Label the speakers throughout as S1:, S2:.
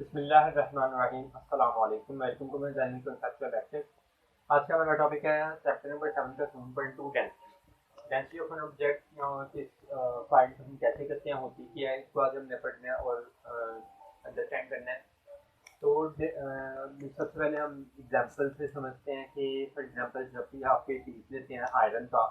S1: बिस्मिल्लाहिर्रहमानिर्रहीम। अस्सलाम वालेकुम। Welcome to my channel conceptual lecture. आज का मेरा टॉपिक है चैप्टर नंबर 7 का 7.2 density. Density of an object find हम कैसे करते हैं, होती क्या है, इसको आज हमने पढ़ना है और अंडरस्टैंड करना है। तो सबसे पहले हम एग्जांपल से समझते हैं कि फॉर एग्जांपल जब भी आप एक पीस लेते हैं आयरन का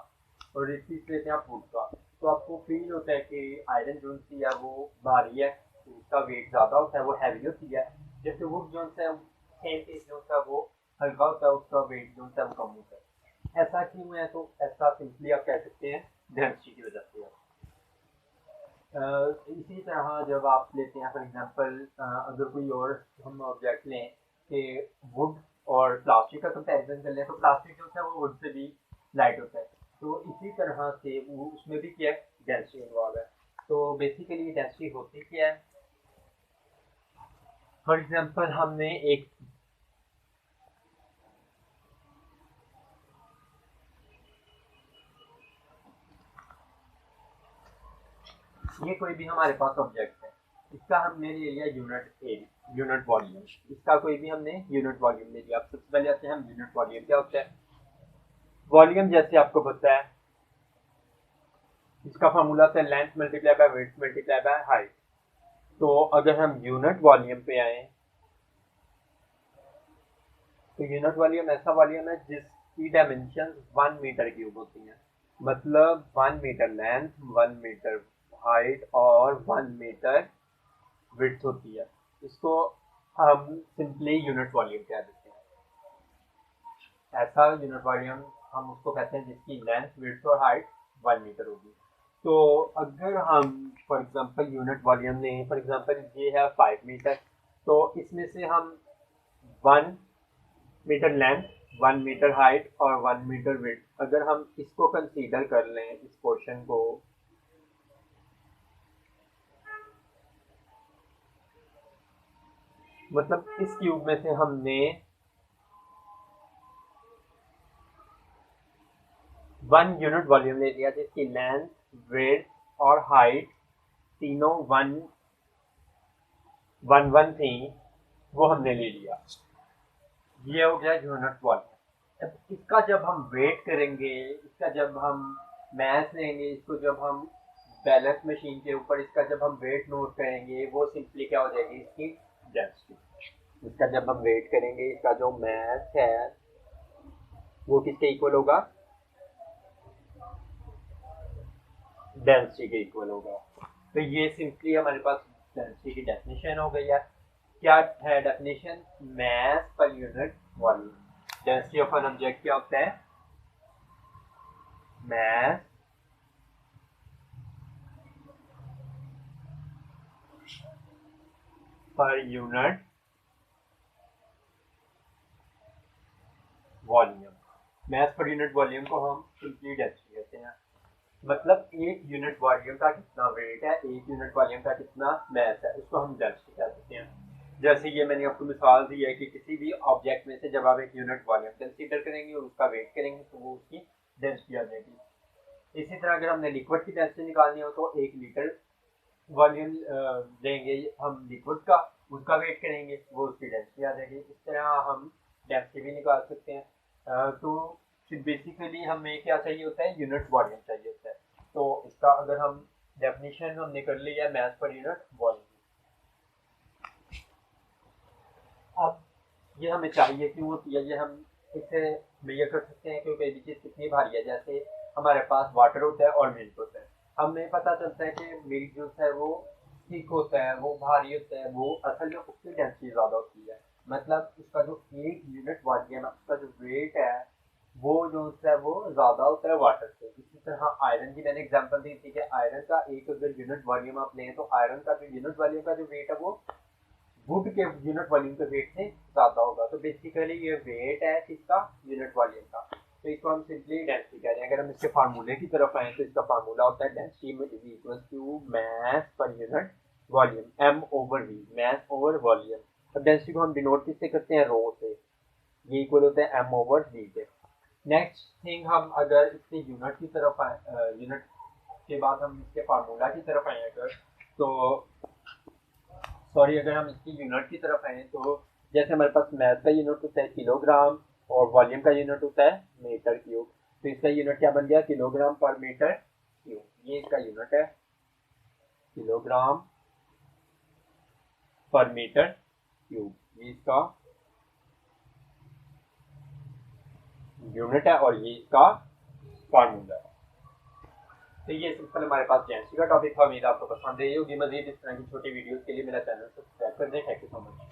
S1: और एक पीस लेते हैं आप वुड का, तो आपको फील होता है कि आयरन जो सी है वो भारी है, उसका वेट ज़्यादा होता है, वो हैवी होती है। जैसे वुड जो है सेम पीस जो है वो हल्का होता है, उसका वेट जो है वो कम होता है। ऐसा क्यों है? तो ऐसा सिंपली आप कह सकते हैं डेंसिटी की वजह से है। इसी तरह जब आप लेते हैं फॉर एग्जांपल, अगर कोई और हम ऑब्जेक्ट लें कि वुड और प्लास्टिक का कंपैरिजन कर लें, तो प्लास्टिक जो है वो वुड से भी लाइट होता है। तो इसी तरह से वो उसमें भी क्या है, डेंसिटी इन्वॉल्व है। तो बेसिकली डेंसिटी होती क्या है? फॉर एग्जांपल हमने एक ये कोई भी हमारे पास ऑब्जेक्ट है, इसका हमने ले लिया यूनिट एरिया, यूनिट वॉल्यूम। इसका कोई भी हमने यूनिट वॉल्यूम ले लिया। अब सबसे पहले आते हैं हम यूनिट वॉल्यूम क्या होता है। वॉल्यूम जैसे आपको पता है, इसका फार्मूला है length multiply by width multiply by height. तो अगर हम यूनिट वॉल्यूम पे आए, तो यूनिट वॉल्यूम ऐसा वॉल्यूम है जिसकी डायमेंशन 1 मीटर क्यूब होती है। मतलब 1 मीटर लेंथ, 1 मीटर हाइट और 1 मीटर विड्थ होती है। इसको हम सिंपली यूनिट वॉल्यूम कह देते हैं। ऐसा यूनिट वॉल्यूम हम उसको कहते हैं जिसकी लेंथ, विड्थ और हाइट 1 मीटर होगी। तो अगर हम फॉर एग्जांपल यूनिट वॉल्यूम लें, फॉर एग्जांपल ये है 5 मीटर, तो इसमें से हम 1 मीटर लेंथ, 1 मीटर हाइट और 1 मीटर विड्थ, अगर हम इसको कंसीडर कर लें, इस पोर्शन को, मतलब इस क्यूब में से हमने 1 यूनिट वॉल्यूम ले लिया जिसकी लेंथ, विड्थ और हाइट तीनों वन वन वन थी, वो हमने ले लिया। ये हो गया यूनिट वॉल्यूम। अब इसका जब हम वेट करेंगे, इसका जब हम मैथ लेंगे, इसको जब हम बैलेंस मशीन के ऊपर इसका जब हम वेट नोट करेंगे, वो सिंपली क्या हो जाएगी, इसकी डेंसिटी। इसका जब हम वेट करेंगे, इसका जो मैथ है वो किसके इक्वल होगा, डेंसिटी के इक्वल होगा। तो ये सिंपली हमारे पास डेंसिटी की डेफिनेशन हो गई है। क्या है डेफिनेशन? मास पर unit volume. Density of an object क्या होता है? मास पर यूनिट वॉल्यूम। मास पर यूनिट वॉल्यूम को हम सिंपली डेंसिटी कहते हैं। मतलब एक यूनिट वॉल्यूम का कितना वेट है, एक यूनिट वॉल्यूम का कितना मास है, उसको हम डेंसिटी कह सकते हैं। जैसे ये मैंने आपको मिसाल दी है कि किसी भी ऑब्जेक्ट में से जब आप एक यूनिट वॉल्यूम कंसीडर करेंगे और उसका वेट करेंगे, तो वो उसकी डेंसिटी आ जाएगी। इसी तरह अगर हमने लिक्विड की डेंसिटी निकालनी हो, तो 1 लीटर वॉल्यूम लेंगे हम लिक्विड का, उसका वेट करेंगे, वो उसकी डेंसिटी आ जाएगी। इस तरह हम डेंसिटी भी निकाल सकते हैं। तो बेसिकली हमें क्या चाहिए होता है, यूनिट वॉल्यूम चाहिए होता है। तो इसका अगर हम डेफिनेशन हमने कर लिया मास पर यूनिट वॉल्यूम। अब ये हमें चाहिए क्यों होती है, ये हम इससे मेजर कर सकते हैं कि कोई भी चीज़ कितनी भारी है। जैसे हमारे पास वाटर होता है और मिल्क होता है, हमें पता चलता है कि मिल्क जो है वो थिक होता है, वो भारी होता है, वो असल में उसकी डेंसिटी ज़्यादा होती है। मतलब उसका जो एक यूनिट वॉल्यूम है, उसका जो वेट है, वो जो है वो ज़्यादा होता है वाटर से। इसी तरह आयरन की मैंने एग्जांपल दी थी कि आयरन का एक अगर यूनिट वॉल्यूम आप लें, तो आयरन का जो यूनिट वॉल्यूम का जो वेट है वो वुड के यूनिट वॉल्यूम के वेट से ज़्यादा होगा। तो बेसिकली ये वेट है किसका, यूनिट वॉल्यूम का। तो इसको हम सिंपली डेंसिटी कह रहे हैं। अगर हम इसके फार्मूले की तरफ आए, तो इसका फार्मूला होता है density is equal to mass पर unit volume, M over V, mass over volume. अब डेंसिटी को हम डिनोट किससे करते हैं, रो से। ये इक्वल होता है एम ओवर वी के। नेक्स्ट थिंग, हम अगर इसके यूनिट की तरफ आए, यूनिट के बाद हम इसके फार्मूला की तरफ आए अगर, तो सॉरी, अगर हम इसकी यूनिट की तरफ आए तो जैसे हमारे पास मैथ का यूनिट होता है किलोग्राम और वॉल्यूम का यूनिट होता है मीटर क्यूब, तो इसका यूनिट क्या बन गया, किलोग्राम पर मीटर क्यूब। ये इसका यूनिट है, किलोग्राम पर मीटर क्यूब, ये इसका यूनिट है और ये इसका फार्मूला है। तो ये सिंपल हमारे पास जेएमसी का टॉपिक था। उम्मीद आपको पसंद आई होगी। मजीद इस तरह की छोटी वीडियोस के लिए मेरा चैनल सब्सक्राइब कर दें। Thank you so much.